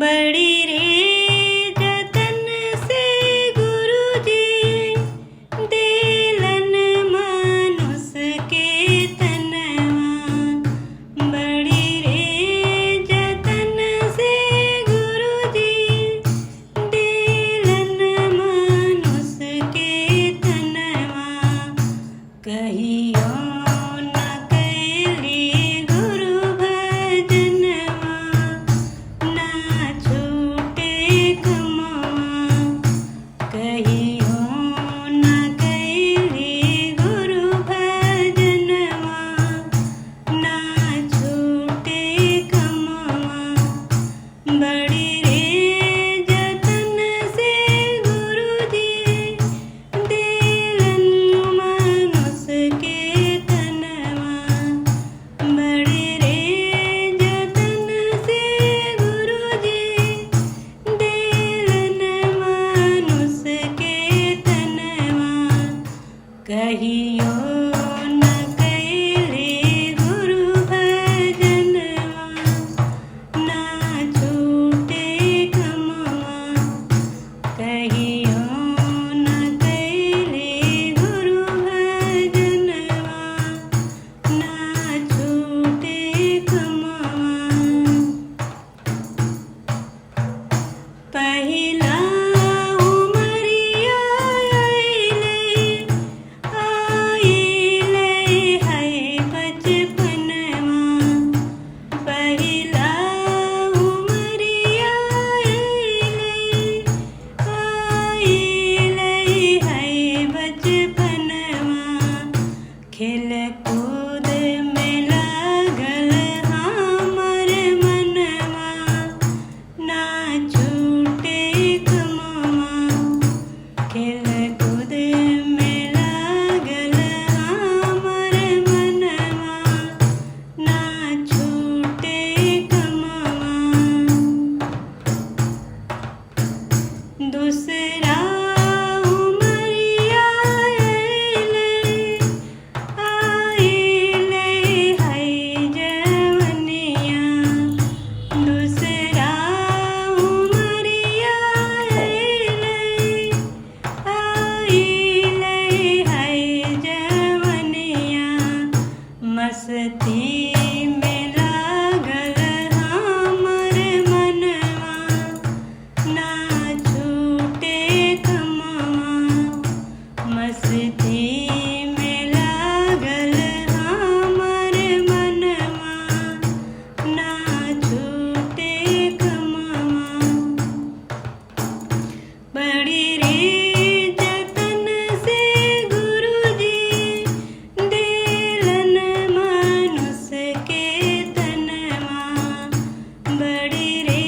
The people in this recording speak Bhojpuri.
बड़ी रे जतन से गुरुजी देलन मानुष के तनवा। बड़ी रे जतन से गुरुजी देलन मानुष के तनवा। कहियो न कैली गुरु भजनवा, ना छूटे कमवा। कहियो न कैली गुरु भजनवा, ना छूटे कमवा। बड़ी रे जतन से गुरुजी देलन मानुष के तनवा। बड़ी रे जतन से गुरुजी देलन मानुष के तनवा। कहियो न कैली गुरु भजनवा, ना छूटे कमवा। कहियो न कैली गुरु भजनवा, ना छूटे कमवा। पहिला उमरिया आइले है बचपनवा। पहिला उमरिया आइले है बचपनवा। खेल कूद में लागल हमर मनवा, ना छूटे कमवा। खेल कूद में लागल हमर मनवा, ना छूटे कमवा। दूसरा उमरिया आइले है जवनिया। दूसरा उमरिया आइले है जवनिया। मस्ती में लागल हमर मनवा, ना छूटे कमवा। मस्ती में लागल हमर मनवा, ना छूटे कमवा। बड़ी रे जतन से गुरुजी देलन मानुष के तनवा। बड़ी रे